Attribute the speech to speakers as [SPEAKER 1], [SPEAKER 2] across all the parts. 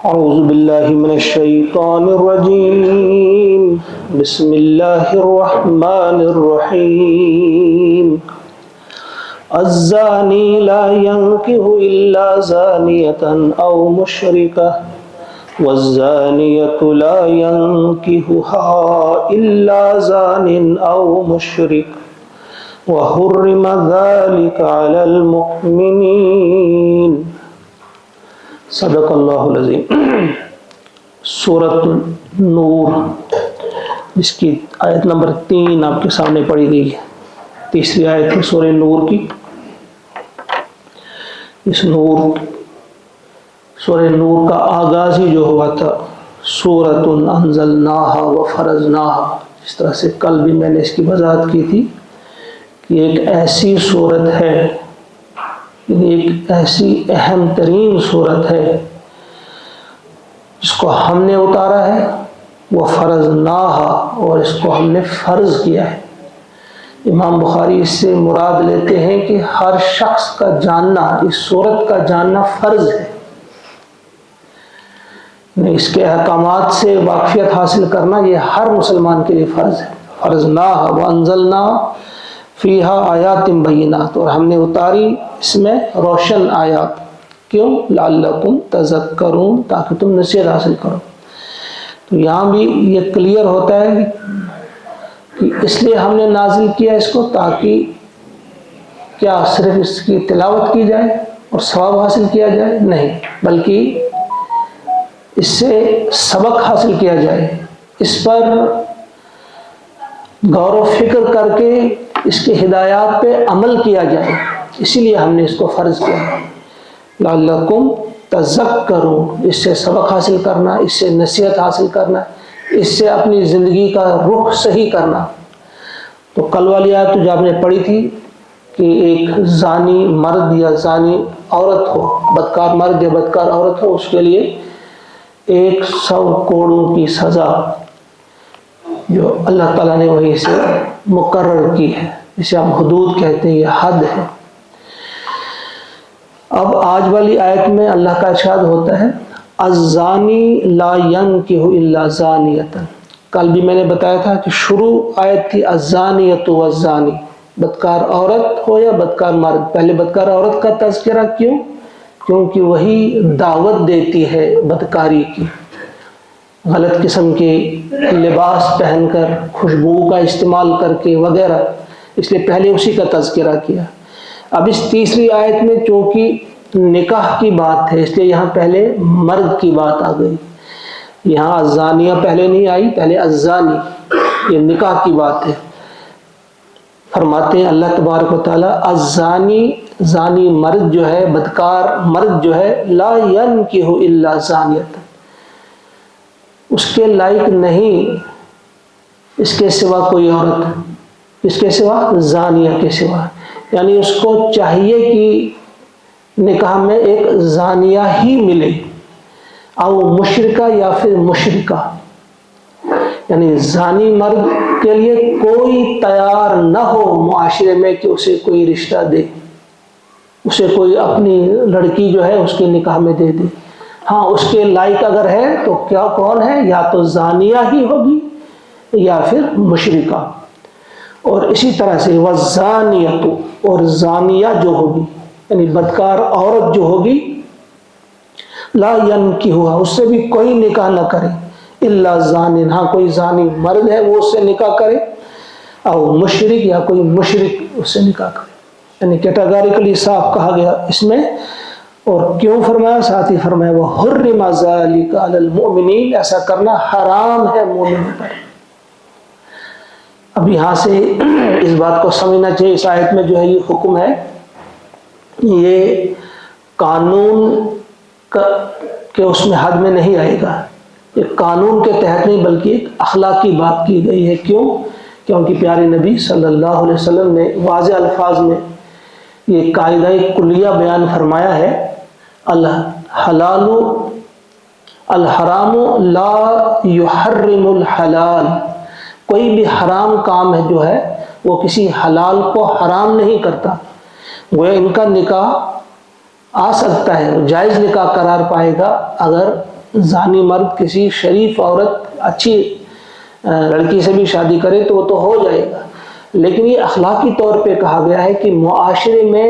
[SPEAKER 1] أعوذ بالله من الشيطان الرجيم بسم الله الرحمن الرحيم الزاني لا ينكح إلا زانية أو مشركة والزانية لا ينكحها إلا زان أو مشرك وحرم ذلك على المؤمنين صدق اللہ العظیم۔ سورۃ نور، جس کی آیت نمبر 3 آپ کے سامنے پڑھی گئی ہے، تیسری آیت ہے سورہ نور کی۔ اس سورہ نور کا آغاز ہی جو ہوا تھا سورۃ انزلناہا وفرضناہا، جس طرح سے کل بھی میں نے اس کی وضاحت کی تھی کہ ایک ایسی صورت ہے، ایک ایسی اہم ترین صورت ہے جس کو ہم نے اتارا ہے، وہ فرضناہا، اور اس کو ہم نے فرض کیا ہے۔ امام بخاری اس سے مراد لیتے ہیں کہ ہر شخص کا جاننا، اس صورت کا جاننا فرض ہے، اس کے احکامات سے واقفیت حاصل کرنا یہ ہر مسلمان کے لیے فرض ہے۔ فرضناہا وانزلنا فیہا آیات بینات، اور ہم نے اتاری اس میں روشن آیات، کیوں؟ لعلکم تذکرون، تاکہ تم نصیحت حاصل کرو۔ تو یہاں بھی یہ کلیئر ہوتا ہے کہ اس لیے ہم نے نازل کیا اس کو، تاکہ کیا صرف اس کی تلاوت کی جائے اور ثواب حاصل کیا جائے؟ نہیں، بلکہ اس سے سبق حاصل کیا جائے، اس پر غور و فکر کر کے اس کے ہدایات پہ عمل کیا جائے، اسی لیے ہم نے اس کو فرض کیا۔ لعلکم تذکرون، اس سے سبق حاصل کرنا، اس سے نصیحت حاصل کرنا، اس سے اپنی زندگی کا رخ صحیح کرنا۔ تو کل والی آیت جو آپ نے پڑھی تھی کہ ایک زانی مرد یا زانی عورت ہو، بدکار مرد یا بدکار عورت ہو، اس کے لیے 100 کوڑوں کی سزا جو اللہ تعالیٰ نے وہیں سے مقرر کی ہے، جسے ہم حدود کہتے ہیں، یہ حد ہے۔ اب آج والی آیت میں اللہ کا ارشاد ہوتا ہے الزانی لا ینکح الا زانیۃ۔ کل بھی میں نے بتایا تھا کہ شروع آیت تھی الزانیۃ والزانی، بدکار عورت ہو یا بدکار مرد۔ پہلے بدکار عورت کا تذکرہ کیوں؟ کیونکہ وہی دعوت دیتی ہے بدکاری کی، غلط قسم کے لباس پہن کر، خوشبو کا استعمال کر کے وغیرہ، اس لیے پہلے اسی کا تذکرہ کیا۔ اب اس تیسری آیت میں چونکہ نکاح کی بات ہے، اس لیے یہاں پہلے مرد کی بات آ گئی، یہاں الزانیہ پہلے نہیں آئی، پہلے الزانی، یہ نکاح کی بات ہے۔ فرماتے ہیں اللہ تبارک و تعالیٰ الزانی، زانی مرد جو ہے، بدکار مرد جو ہے، لا ینکح الا زانیۃ، اس کے لائق نہیں اس کے سوا کوئی عورت، اس کے سوا زانیہ کے سوا، یعنی اس کو چاہیے کہ نکاح میں ایک زانیہ ہی ملے، او مشرکہ یا پھر مشرکہ، یعنی زانی مرد کے لیے کوئی تیار نہ ہو معاشرے میں کہ اسے کوئی رشتہ دے، اسے کوئی اپنی لڑکی جو ہے اس کے نکاح میں دے دے۔ ہاں، اس کے لائق اگر ہے تو کیا کون ہے؟ یا تو زانیہ ہی ہوگی یا پھر مشرکہ۔ اور اسی طرح سے والزانیۃ، اور زانیہ جو ہوگی یعنی بدکار عورت جو ہوگی، لا ینکحھا، اس سے بھی کوئی نکاح نہ کرے، الا زان، ہاں کوئی زانی مرد ہے وہ اس سے نکاح کرے، او مشرک، یا کوئی مشرک اس سے نکاح کرے، یعنی کیٹاگوریکلی صاف کہا گیا اس میں۔ اور کیوں فرمایا؟ ساتھ ہی فرمایا وَحُرِّمَ ذَلِكَ عَلَى الْمُؤْمِنِينَ، ایسا کرنا حرام ہے مومنوں پر۔ اب یہاں سے اس بات کو سمجھنا چاہیے، اس آیت میں جو ہے یہ حکم ہے، یہ قانون کے اس میں حد میں نہیں آئے گا، یہ قانون کے تحت نہیں بلکہ ایک اخلاقی بات کی گئی ہے۔ کیوں؟ کیونکہ پیارے نبی صلی اللہ علیہ وسلم نے واضح الفاظ میں یہ قاعدہ کلیہ بیان فرمایا ہے، الحلال الحرام لا یحرم الحلال، کوئی بھی حرام کام ہے جو ہے وہ کسی حلال کو حرام نہیں کرتا۔ گویا ان کا نکاح آ سکتا ہے، جائز نکاح قرار پائے گا اگر زانی مرد کسی شریف عورت اچھی لڑکی سے بھی شادی کرے تو وہ تو ہو جائے گا، لیکن یہ اخلاقی طور پہ کہا گیا ہے کہ معاشرے میں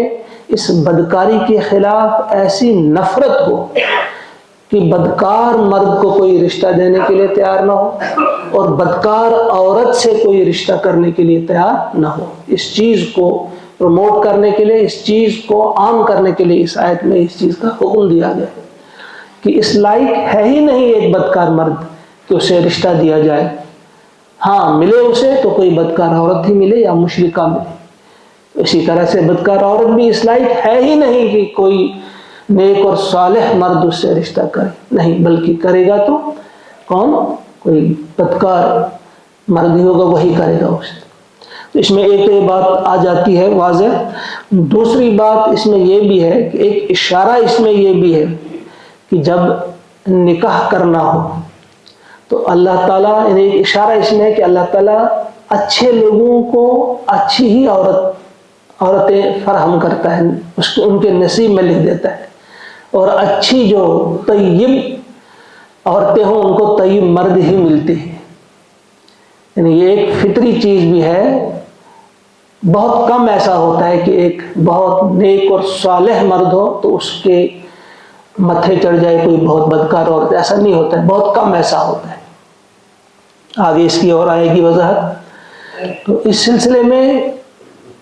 [SPEAKER 1] اس بدکاری کے خلاف ایسی نفرت ہو کہ بدکار مرد کو کوئی رشتہ دینے کے لیے تیار نہ ہو اور بدکار عورت سے کوئی رشتہ کرنے کے لیے تیار نہ ہو۔ اس چیز کو پروموٹ کرنے کے لیے، اس چیز کو عام کرنے کے لیے اس آیت میں اس چیز کا حکم دیا گیا کہ اس لائق ہے ہی نہیں ایک بدکار مرد کہ اسے رشتہ دیا جائے۔ ہاں ملے اسے تو کوئی بدکار عورت ہی ملے یا مشرکہ ملے، اسی طرح سے بدکار عورت بھی اس لائق ہے ہی نہیں کہ کوئی نیک اور صالح مرد اس سے رشتہ کرے، نہیں، بلکہ کرے گا تو کون؟ کوئی بدکار مرد ہی ہوگا، وہی کرے گا اسے۔ تو اس میں ایک تو یہ بات آ جاتی ہے واضح۔ دوسری بات اس میں یہ بھی ہے کہ ایک اشارہ اس میں یہ بھی ہے کہ جب نکاح کرنا ہو تو اللہ تعالیٰ، ایک اشارہ اس میں ہے کہ اللہ تعالیٰ اچھے لوگوں کو اچھی ہی عورتیں فراہم کرتا ہے، ان کے نصیب میں لکھ دیتا ہے، اور اچھی جو طیب عورتیں ہوں ان کو طیب مرد ہی ملتے ہیں۔ یعنی یہ ایک فطری چیز بھی ہے، بہت کم ایسا ہوتا ہے کہ ایک بہت نیک اور صالح مرد ہو تو اس کے متھے چڑھ جائے کوئی بہت بدکار عورت، ایسا نہیں ہوتا ہے، بہت کم ایسا ہوتا ہے۔ آگے اس کی اور آئے گی وضاحت۔ تو اس سلسلے میں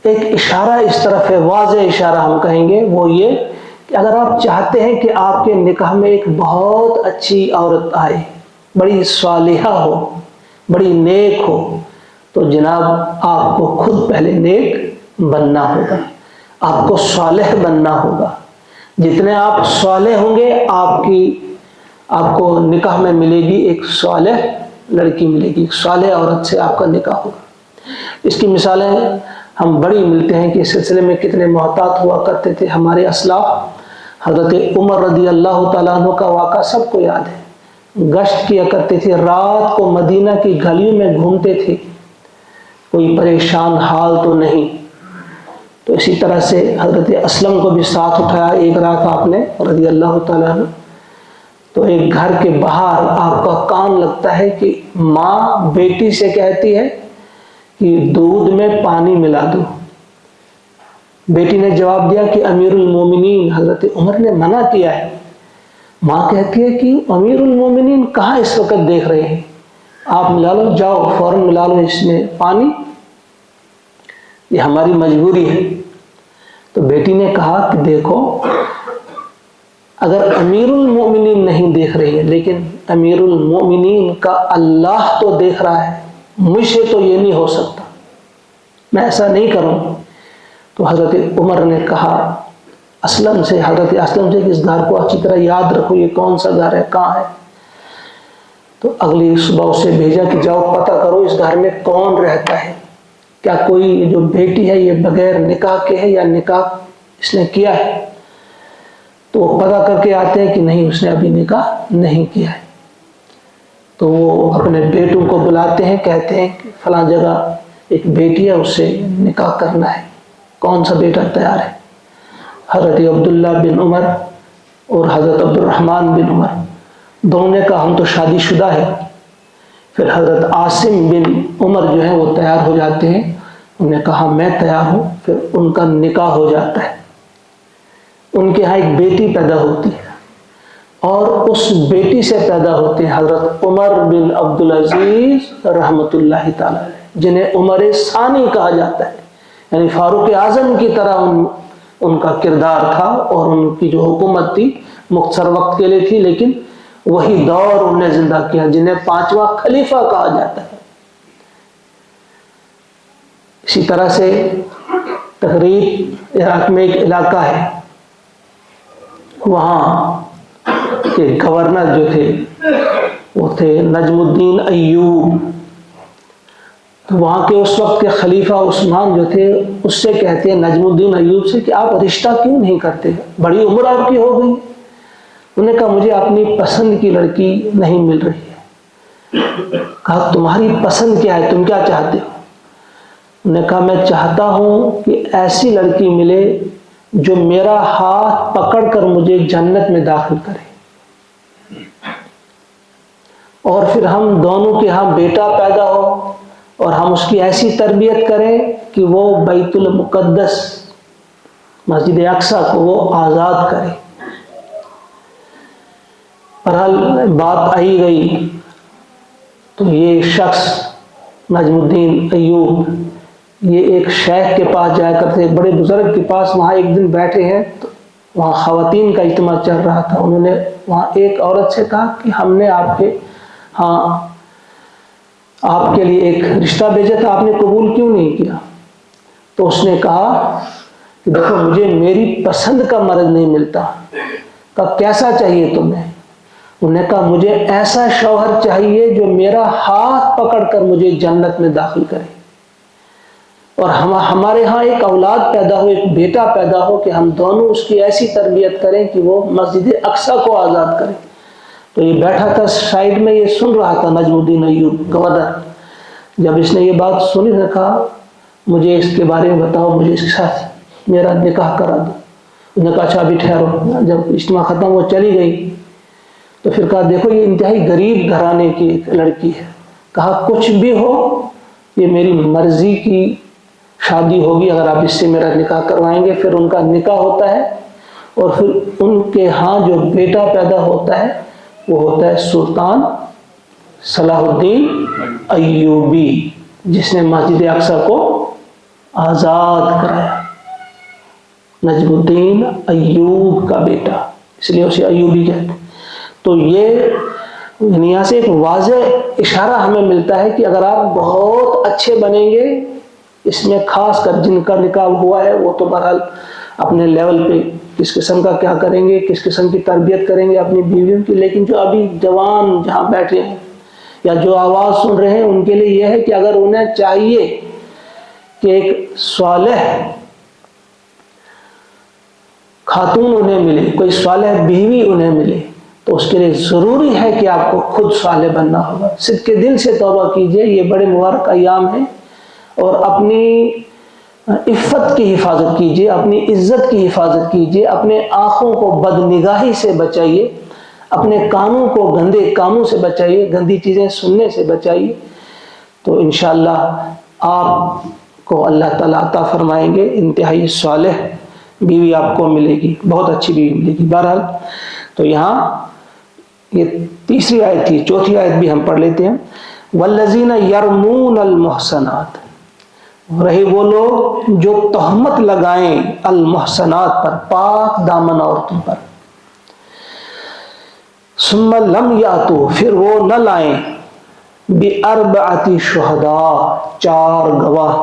[SPEAKER 1] ایک اشارہ اس طرف ہے، واضح اشارہ ہم کہیں گے، وہ یہ کہ اگر آپ چاہتے ہیں کہ آپ کے نکاح میں ایک بہت اچھی عورت آئے، بڑی صالحہ ہو، بڑی نیک ہو، تو جناب آپ کو خود پہلے نیک بننا ہوگا، آپ کو صالح بننا ہوگا۔ جتنے آپ صالح ہوں گے آپ کو نکاح میں ملے گی ایک صالح لڑکی ملے گی، ایک صالح عورت سے آپ کا نکاح ہوگا۔ اس کی مثالیں ہم بڑی ملتے ہیں کہ اس سلسلے میں کتنے محتاط ہوا کرتے تھے ہمارے اسلاف۔ حضرت عمر رضی اللہ تعالیٰ عنہ کا واقعہ سب کو یاد ہے، گشت کیا کرتے تھے، رات کو مدینہ کی گلیوں میں گھومتے تھے، کوئی پریشان حال تو نہیں۔ تو اسی طرح سے حضرت اسلم کو بھی ساتھ اٹھایا ایک رات آپ نے رضی اللہ تعالیٰ عنہ۔ تو ایک گھر کے باہر آپ کا کان لگتا ہے کہ ماں بیٹی سے کہتی ہے کہ دودھ میں پانی ملا دو۔ بیٹی نے جواب دیا کہ امیر المومنین حضرت عمر نے منع کیا ہے۔ ماں کہتی ہے کہ امیر المومنین کہاں اس وقت دیکھ رہے ہیں، آپ ملا لو، جاؤ فوراً ملا لو اس میں پانی، یہ ہماری مجبوری ہے۔ تو بیٹی نے کہا کہ دیکھو، اگر امیر المومنین نہیں دیکھ رہی ہے لیکن امیر المومنین کا اللہ تو دیکھ رہا ہے، مجھ سے تو یہ نہیں ہو سکتا، میں ایسا نہیں کروں۔ تو حضرت عمر نے کہا حضرت اسلم سے کہ اس گھر کو اچھی طرح یاد رکھو، یہ کون سا گھر ہے، کہاں ہے۔ تو اگلی صبح اسے بھیجا کہ جاؤ پتہ کرو اس گھر میں کون رہتا ہے، کیا کوئی جو بیٹی ہے یہ بغیر نکاح کے ہے یا نکاح اس نے کیا ہے۔ تو وہ پتہ کر کے آتے ہیں کہ نہیں، اس نے ابھی نکاح نہیں کیا ہے۔ تو وہ اپنے بیٹوں کو بلاتے ہیں، کہتے ہیں کہ فلاں جگہ ایک بیٹی ہے، اس سے نکاح کرنا ہے، کون سا بیٹا تیار ہے۔ حضرت عبداللہ بن عمر اور حضرت عبد الرحمن بن عمر دونوں نے کہا ہم تو شادی شدہ ہے۔ پھر حضرت عاصم بن عمر جو ہیں وہ تیار ہو جاتے ہیں، انہوں نے کہا میں تیار ہوں، پھر ان کا نکاح ہو جاتا ہے۔ ان کے ہاں ایک بیٹی پیدا ہوتی ہے اور اس بیٹی سے پیدا ہوتے ہیں حضرت عمر بن عبدالعزیز رحمۃ اللہ تعالی علیہ، جنہیں عمر ثانی کہا جاتا ہے، یعنی فاروق اعظم کی طرح ان کا کردار تھا، اور ان کی جو حکومت تھی مختصر وقت کے لیے تھی، لیکن وہی دور انہوں نے زندہ کیا، جنہیں 5واں خلیفہ کہا جاتا ہے۔ اسی طرح سے تقریب عراق میں ایک علاقہ ہے، وہاں کے گورنر جو تھے وہ تھے نجم الدین ایوب۔ تو وہاں کے اس وقت کے خلیفہ عثمان جو تھے اس سے کہتے ہیں نجم الدین ایوب سے کہ آپ رشتہ کیوں نہیں کرتے، بڑی عمر آپ کی ہو گئی۔ انہوں نے کہا مجھے اپنی پسند کی لڑکی نہیں مل رہی ہے۔ کہا تمہاری پسند کیا ہے، تم کیا چاہتے ہو؟ انہوں نے کہا میں چاہتا ہوں کہ ایسی لڑکی ملے جو میرا ہاتھ پکڑ کر مجھے جنت میں داخل کرے۔ اور پھر ہم دونوں کے ہاں بیٹا پیدا ہو اور ہم اس کی ایسی تربیت کریں کہ وہ بیت المقدس مسجد اقصی کو وہ آزاد کرے۔ بہرحال بات آئی گئی تو یہ شخص نجم الدین ایوب یہ ایک شیخ کے پاس جایا کرتے، ایک بڑے بزرگ کے پاس، وہاں ایک دن بیٹھے ہیں تو وہاں خواتین کا اجتماع چل رہا تھا۔ انہوں نے وہاں ایک عورت سے کہا کہ ہم نے آپ کے ہاں آپ کے لیے ایک رشتہ بھیجا تھا، آپ نے قبول کیوں نہیں کیا؟ تو اس نے کہا کہ دیکھو مجھے میری پسند کا مرد نہیں ملتا۔ کہا کیسا چاہیے تمہیں؟ انہوں نے کہا مجھے ایسا شوہر چاہیے جو میرا ہاتھ پکڑ کر مجھے جنت میں داخل کرے، اور ہمارے ہاں ایک اولاد پیدا ہو، ایک بیٹا پیدا ہو کہ ہم دونوں اس کی ایسی تربیت کریں کہ وہ مسجد اقصی کو آزاد کرے۔ تو یہ بیٹھا تھا سائڈ میں، یہ سن رہا تھا نجم الدین ایوب گورنر۔ جب اس نے یہ بات سنی نے کہا مجھے اس کے بارے میں بتاؤ، مجھے اس کے ساتھ میرا نکاح کرا دو۔ انہوں نے کہا اچھا ابھی ٹھہرو۔ جب اجتماع ختم وہ چلی گئی تو پھر کہا دیکھو یہ انتہائی غریب گھرانے کی ایک لڑکی ہے، کہا کچھ بھی ہو یہ میری مرضی کی شادی ہوگی، اگر آپ اس سے میرا نکاح کروائیں گے۔ پھر ان کا نکاح ہوتا ہے اور پھر ان کے ہاں جو بیٹا پیدا ہوتا ہے وہ ہوتا ہے سلطان صلاح الدین ایوبی، جس نے مسجد اقصی کو آزاد کرایا۔ نجم الدین ایوب کا بیٹا، اس لیے اسے ایوبی کہتے ہیں۔ تو یہ یہاں سے ایک واضح اشارہ ہمیں ملتا ہے کہ اگر آپ بہت اچھے بنیں گے، اس میں خاص کر جن کا نکاح ہوا ہے وہ تو بہرحال اپنے لیول پہ کس قسم کا کیا کریں گے، کس قسم کی تربیت کریں گے اپنی بیویوں کی، لیکن جو ابھی جوان جہاں بیٹھے ہیں یا جو آواز سن رہے ہیں ان کے لیے یہ ہے کہ اگر انہیں چاہیے کہ ایک صالح خاتون انہیں ملے، کوئی صالح بیوی انہیں ملے، تو اس کے لیے ضروری ہے کہ آپ کو خود صالح بننا ہوگا۔ صدق کے دل سے توبہ کیجئے، یہ بڑے مبارک ایام ہیں، اور اپنی عفت کی حفاظت کیجئے، اپنی عزت کی حفاظت کیجئے، اپنے آنکھوں کو بدنگاہی سے بچائیے، اپنے کانوں کو گندے کاموں سے بچائیے، گندی چیزیں سننے سے بچائیے، تو انشاءاللہ آپ کو اللہ تعالیٰ عطا فرمائیں گے انتہائی صالح بیوی آپ کو ملے گی، بہت اچھی بیوی ملے گی۔ بہرحال تو یہاں یہ تیسری آیت تھی، چوتھی آیت بھی ہم پڑھ لیتے ہیں۔ والذین یرمون المحصنات، رہے وہ لوگ جو تہمت لگائیں المحصنات پر، پاک دامن عورتوں پر، ثم لم یاتوا، پھر وہ نہ لائیں، باربعۃ شہداء، 4 گواہ،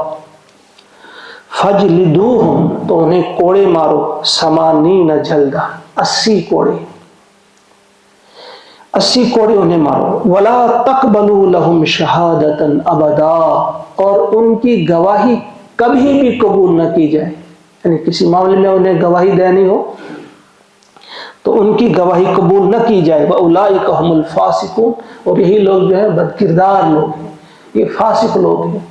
[SPEAKER 1] فجلدوہم، تو انہیں کوڑے مارو، 80 جلدہ، 80 کوڑے، 80 کوڑے انہیں مارو، ولا تقبلوا لهم شہادۃ ابدا، اور ان کی گواہی کبھی بھی قبول نہ کی جائے، یعنی کسی معاملے میں انہیں گواہی دینی ہو تو ان کی گواہی قبول نہ کی جائے۔ واولئک هم الفاسقون، اور یہی لوگ جو ہے بد کردار لوگ ہیں، یہ فاسق لوگ ہیں۔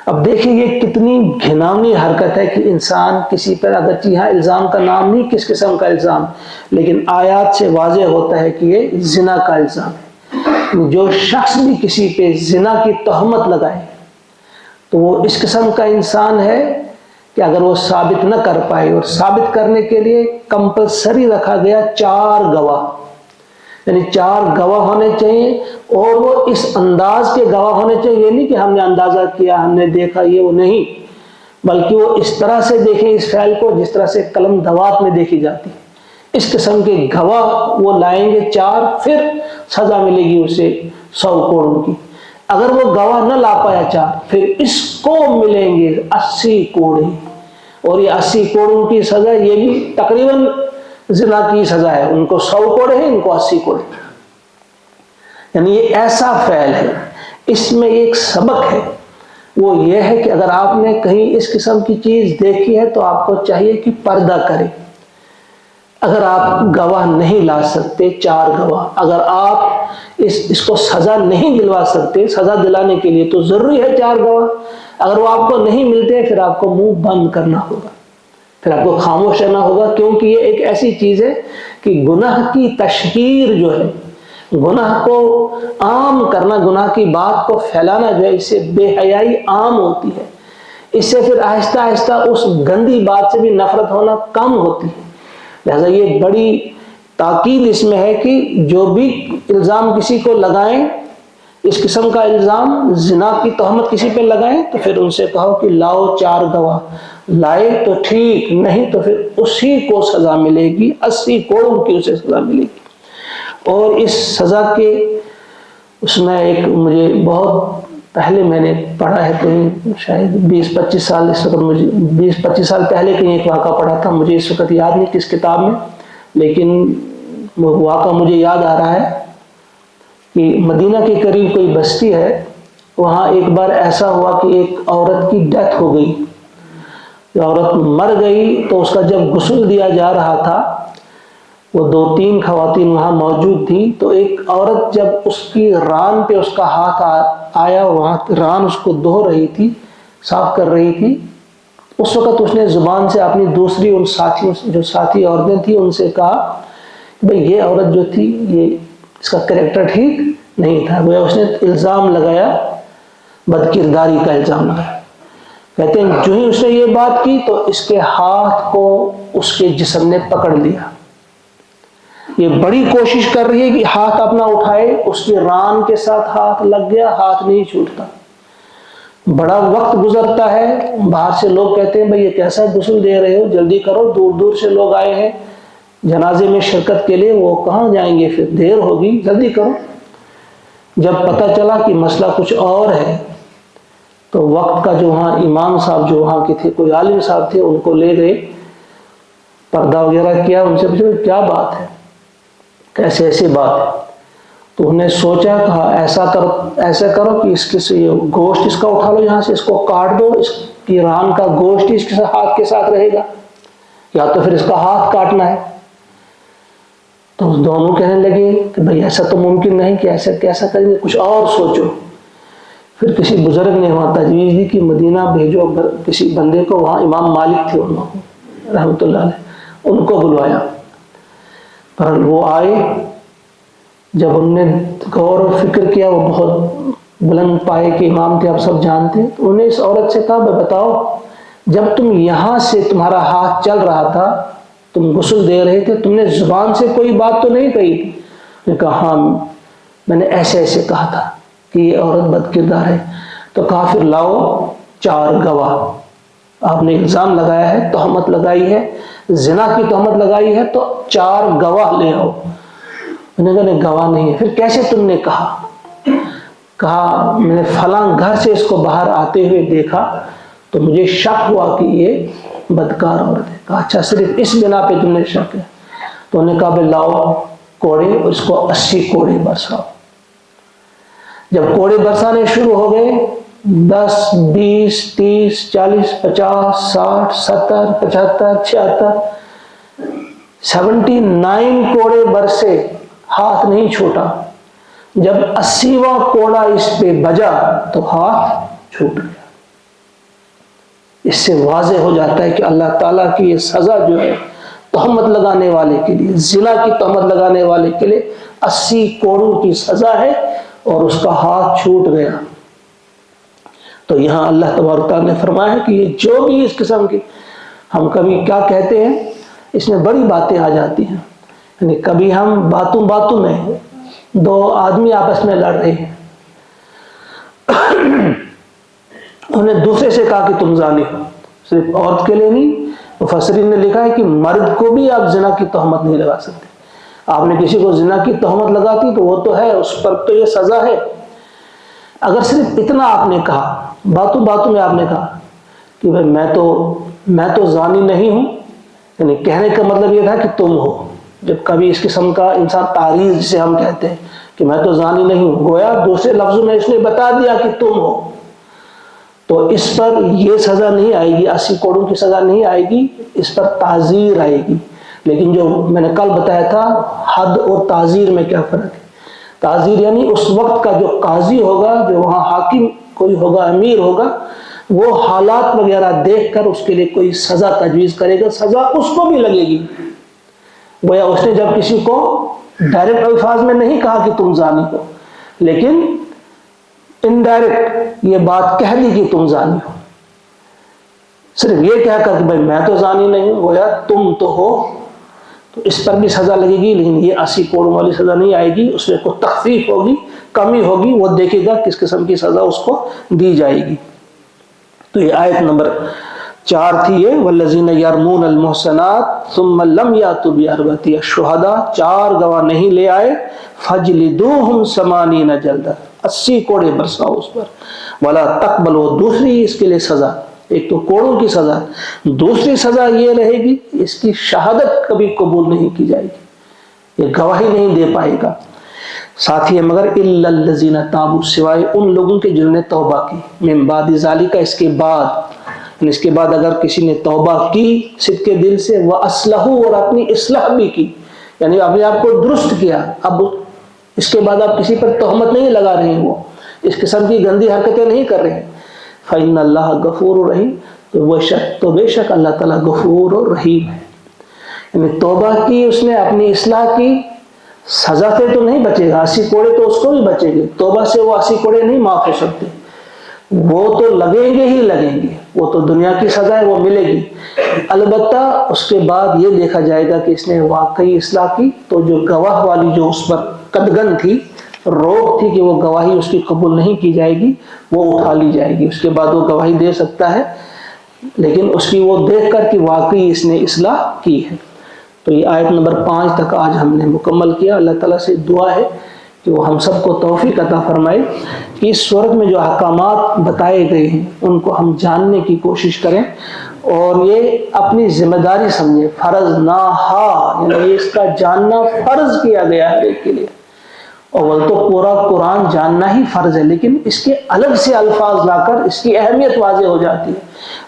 [SPEAKER 1] اب دیکھیں یہ کتنی گھناؤنی حرکت ہے کہ انسان کسی پر، اگرچہ یہاں الزام کا نام نہیں کس قسم کا الزام، لیکن آیات سے واضح ہوتا ہے کہ یہ زنا کا الزام ہے۔ جو شخص بھی کسی پہ زنا کی تہمت لگائے تو وہ اس قسم کا انسان ہے کہ اگر وہ ثابت نہ کر پائے، اور ثابت کرنے کے لیے کمپلسری رکھا گیا 4 گواہ، یعنی 4 گواہ ہونے چاہیے، اور وہ اس انداز کے گواہ ہونے چاہیے، یہ نہیں کہ ہم نے اندازہ کیا، ہم نے دیکھا، یہ وہ نہیں، بلکہ وہ اس طرح سے دیکھیں اس فعل کو جس طرح سے قلم دوات میں دیکھی جاتی ہے۔ اس قسم کے گواہ وہ لائیں گے 4، پھر سزا ملے گی اسے 100 کوڑوں کی۔ اگر وہ گواہ نہ لا پایا 4، پھر اس کو ملیں گے 80 کوڑے، اور یہ 80 کوڑوں کی سزا یہ بھی تقریباً زنا کی سزا ہے، ان کو 100 کوڑے ہیں، ان کو 80 کوڑے، یعنی یہ ایسا فعل ہے۔ اس میں ایک سبق ہے، وہ یہ ہے کہ اگر آپ نے کہیں اس قسم کی چیز دیکھی ہے تو آپ کو چاہیے کہ پردہ کرے۔ اگر آپ گواہ نہیں لا سکتے 4 گواہ، اگر آپ اس کو سزا نہیں دلوا سکتے، سزا دلانے کے لیے تو ضروری ہے 4 گواہ، اگر وہ آپ کو نہیں ملتے پھر آپ کو منہ بند کرنا ہوگا، پھر آپ کو خاموش رہنا ہوگا، کیونکہ یہ ایک ایسی چیز ہے کہ گناہ کی تشہیر جو ہے گناہ کو عام کرنا، گناہ کی بات کو پھیلانا جو ہے، اس سے بے حیائی عام ہوتی ہے، اس سے پھر آہستہ آہستہ اس گندی بات سے بھی نفرت ہونا کم ہوتی ہے۔ لہذا یہ بڑی تاکید اس میں ہے کہ جو بھی الزام کسی کو لگائیں، اس قسم کا الزام زنا کی تہمت کسی پہ لگائیں، تو پھر ان سے کہو کہ لاؤ 4 گواہ، لائے تو ٹھیک، نہیں تو پھر اسی کو سزا ملے گی، 80 کوڑوں کی اسے سزا ملے گی۔ اور اس سزا کے اس میں ایک مجھے بہت پہلے میں نے پڑھا ہے، کہیں شاید 20-25 سال، اس وقت مجھے 20-25 سال پہلے کہیں ایک واقعہ پڑھا تھا، مجھے اس وقت یاد نہیں کس کتاب میں، لیکن وہ واقعہ مجھے یاد آ رہا ہے کہ مدینہ کے قریب کوئی بستی ہے، وہاں ایک بار ایسا ہوا کہ ایک عورت کی ڈیتھ ہو گئی، عورت مر گئی، تو اس کا جب غسل دیا جا رہا تھا، وہ 2-3 خواتین وہاں موجود تھیں، تو ایک عورت جب اس کی ران پہ اس کا ہاتھ آیا، وہاں ران اس کو دھو رہی تھی، صاف کر رہی تھی، اس وقت اس نے زبان سے اپنی دوسری ان ساتھیوں، جو ساتھی عورتیں تھیں، ان سے کہا کہ بھئی یہ عورت جو تھی، یہ اس کا کریکٹر ٹھیک نہیں تھا، وہ اس نے الزام لگایا، بد کرداری کا الزام لگایا۔ کہتے ہیں جو ہی اس نے یہ بات کی تو اس کے ہاتھ کو اس کے جسم نے پکڑ لیا، یہ بڑی کوشش کر رہی ہے کہ ہاتھ اپنا اٹھائے، اس کی ران کے ساتھ ہاتھ لگ گیا، ہاتھ نہیں چھوٹتا، بڑا وقت گزرتا ہے، باہر سے لوگ کہتے ہیں بھئی یہ کیسا غسل دے رہے ہو، جلدی کرو، دور دور سے لوگ آئے ہیں جنازے میں شرکت کے لیے، وہ کہاں جائیں گے، پھر دیر ہوگی، جلدی کرو۔ جب پتہ چلا کہ مسئلہ کچھ اور ہے، تو وقت کا جو وہاں امام صاحب جو وہاں کے تھے، کوئی عالم صاحب تھے، ان کو لے گئے، پردہ وغیرہ کیا، ان سے پوچھا کیا بات ہے، کیسے ایسی بات ہے؟ تو انہوں نے سوچا، کہا ایسا کرو کہ اس کے سے گوشت اس کا اٹھا لو، یہاں سے اس کو کاٹ دو، اس کی ران کا گوشت اس کے ہاتھ کے ساتھ رہے گا، یا تو پھر اس کا ہاتھ کاٹنا ہے۔ تو دونوں کہنے لگے کہ بھئی ایسا تو ممکن نہیں کہ ایسا کیسا کریں گے، کچھ اور سوچو۔ پھر کسی بزرگ نے وہاں تجویز دی کہ مدینہ بھیجو کسی بندے کو، وہاں امام مالک تھے انہوں رحمۃ اللہ علیہ، ان کو بلوایا، پر وہ آئے، جب ہم نے غور و فکر کیا، وہ بہت بلند پائے کے امام تھے، آپ سب جانتے ہیں، تو انہوں نے اس عورت سے کہا بتاؤ، جب تم یہاں سے تمہارا ہاتھ چل رہا تھا، تم غسل دے رہے تھے، تم نے زبان سے کوئی بات تو نہیں کہی تھی؟ نے کہا ہاں، میں نے ایسے ایسے کہا تھا کہ یہ عورت بد کردار ہے۔ تو کہا پھر لاؤ 4 گواہ، آپ نے الزام لگایا ہے، تہمت لگائی ہے، زنا کی تہمت لگائی ہے، تو 4 گواہ لے آؤ۔ انہوں نے کہا نہیں، گواہ نہیں ہے۔ پھر کیسے تم نے کہا؟ کہا میں نے فلاں گھر سے اس کو باہر آتے ہوئے دیکھا، تو مجھے شک ہوا کہ یہ بدکار عورت ہے۔ کہا اچھا، صرف اس بنا پہ تم نے شک ہے؟ تو انہوں نے کہا بھائی لاؤ کوڑے، اور اس کو 80 کوڑے برساؤ۔ جب کوڑے برسانے شروع ہو گئے، 10 20 30 40 50 60 70 75 76 79 کوڑے برسے، ہاتھ نہیں چھوٹا۔ جب 80واں کوڑا اس پہ بجا تو ہاتھ چھوٹ گیا۔ اس سے واضح ہو جاتا ہے کہ اللہ تعالیٰ کی یہ سزا جو ہے تہمت لگانے والے کے لیے، زنا کی تہمت لگانے والے کے لیے 80 کوڑوں کی سزا ہے، اور اس کا ہاتھ چھوٹ گیا۔ تو یہاں اللہ تبارک تعالیٰ نے فرمایا ہے کہ یہ جو بھی اس قسم کی، ہم کبھی کیا کہتے ہیں، اس میں بڑی باتیں آ جاتی ہیں، یعنی کبھی ہم باتوں میں 2 آدمی آپس میں لڑ رہے ہیں، انہوں نے دوسرے سے کہا کہ تم زانی ہو، صرف عورت کے لیے نہیں، مفسرین نے لکھا ہے کہ مرد کو بھی آپ زنا کی تہمت نہیں لگا سکتے۔ آپ نے کسی کو زنا کی تہمت لگاتی تو وہ تو ہے، اس پر تو یہ سزا ہے۔ اگر صرف اتنا آپ نے کہا، باتوں میں آپ نے کہا کہ بھئی میں تو زانی نہیں ہوں، یعنی کہنے کا مطلب یہ تھا کہ تم ہو۔ جب کبھی اس قسم کا انسان تعریض جسے ہم کہتے ہیں کہ میں تو زانی نہیں ہوں، گویا دوسرے لفظوں میں اس نے بتا دیا کہ تم ہو، تو اس پر یہ سزا نہیں آئے گی، 80 کوڑوں کی سزا نہیں آئے گی، اس پر تعزیر آئے گی۔ لیکن جو میں نے کل بتایا تھا، حد اور تعزیر میں کیا فرق ہے؟ تعزیر یعنی اس وقت کا جو قاضی ہوگا، جو وہاں حاکم کوئی ہوگا، امیر ہوگا، وہ حالات وغیرہ دیکھ کر اس کے لیے کوئی سزا تجویز کرے گا، سزا اس کو بھی لگے گی۔ گویا اس نے جب کسی کو ڈائریکٹ الفاظ میں نہیں کہا کہ تم زانی ہو، لیکن انڈائریکٹ یہ بات کہہ دی کہ تم زانی ہو. صرف یہ کہہ کر کہ بھائی میں تو زانی نہیں ہوں، گویا تم تو ہو، تو اس پر بھی سزا لگے گی، لیکن یہ 80 کوڑوں والی سزا نہیں آئے گی، اس میں کوئی تخفیف ہوگی، کمی ہوگی، وہ دیکھے گا کس قسم کی سزا اس کو دی جائے گی. تو یہ آیت نمبر 4 تھی یہ والذین یرمون المحصنات ثم لم یاتوا باربعۃ شہداء، 4 گواہ نہیں لے آئے، فجلدوہم 80 جلدہ، 80 کوڑے برساؤ اس پر، ولا تقبلوا، دوسری اس کے لیے سزا، ایک تو کوڑوں کی سزا، دوسری سزا یہ رہے گی اس کی شہادت کبھی قبول نہیں کی جائے گی، یہ گواہی نہیں دے پائے گا. ساتھ ہی مگر الا الذین تابوا، سوائے ان لوگوں کے جنہوں نے توبہ کی، من بعد ذالک، اس کے بعد، یعنی اس کے بعد اگر کسی نے توبہ کی صدق دل سے، واصلحوا، اور اپنی اصلاح بھی کی، یعنی اپنے آپ کو درست کیا، اب اس کے بعد آپ کسی پر تہمت نہیں لگا رہے ہیں، وہ اس قسم کی گندی حرکتیں نہیں کر رہے ہیں، فإن اللہ غفور رحیم، تو بے شک اللہ تعالیٰ غفور اور رحیم ہے. یعنی توبہ کی اس نے، اپنی اصلاح کی، سزا سے تو نہیں بچے گا، 80 کوڑے تو اس کو بھی بچے گے، توبہ سے وہ 80 کوڑے نہیں معاف ہو سکتے، وہ تو لگیں گے ہی لگیں گے، وہ تو دنیا کی سزا ہے، وہ ملے گی. البتہ اس کے بعد یہ دیکھا جائے گا کہ اس نے واقعی اصلاح کی، تو جو گواہ والی جو اس پر قدغن تھی، روک تھی کہ وہ گواہی اس کی قبول نہیں کی جائے گی، وہ اٹھا لی جائے گی. اس کے بعد وہ گواہی دے سکتا ہے، لیکن اس کی وہ دیکھ کر کہ واقعی اس نے اصلاح کی ہے. تو یہ آیت نمبر 5 تک آج ہم نے مکمل کیا. اللہ تعالیٰ سے دعا ہے کہ وہ ہم سب کو توفیق عطا فرمائے کہ اس صورت میں جو احکامات بتائے گئے ہیں ان کو ہم جاننے کی کوشش کریں، اور یہ اپنی ذمہ داری سمجھیں، فرض نہ ہا، یعنی اس کا جاننا فرض کیا گیا ہے ایک کے لیے. اور تو پورا قرآن جاننا ہی فرض ہے، لیکن اس کے الگ سے الفاظ لا کر اس کی اہمیت واضح ہو جاتی ہے.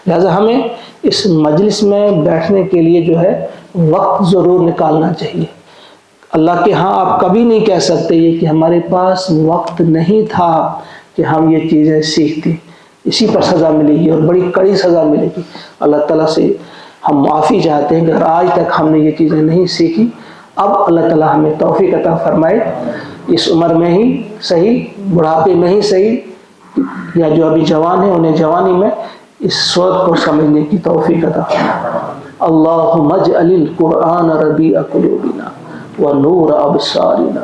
[SPEAKER 1] لہذا ہمیں اس مجلس میں بیٹھنے کے لیے جو ہے وقت ضرور نکالنا چاہیے. اللہ کے ہاں آپ کبھی نہیں کہہ سکتے یہ کہ ہمارے پاس وقت نہیں تھا کہ ہم یہ چیزیں سیکھتے، اسی پر سزا ملے گی اور بڑی کڑی سزا ملے گی. اللہ تعالیٰ سے ہم معافی چاہتے ہیں کہ آج تک ہم نے یہ چیزیں نہیں سیکھی، اب اللہ تعالیٰ ہمیں توفیق عطا فرمائے، اس عمر میں ہی صحیح، بڑھاپے میں ہی صحیح، یا جو ابھی جوان ہیں انہیں جوانی میں اس صورت کو سمجھنے کی توفیق عطا فرمائے. اللہم اجعل القرآن ربیع قلوبنا ونور ابصارنا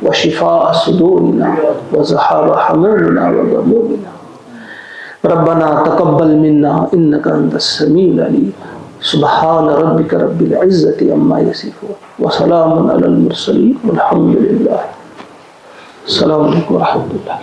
[SPEAKER 1] وشفاء صدورنا وذهاب همومنا وغمومنا. ربنا تقبل منا انك انت السميع العليم. سبحان ربك رب العزة عما يصفون وسلام على المرسلين والحمد لله. السلام علیکم ورحمۃ اللہ.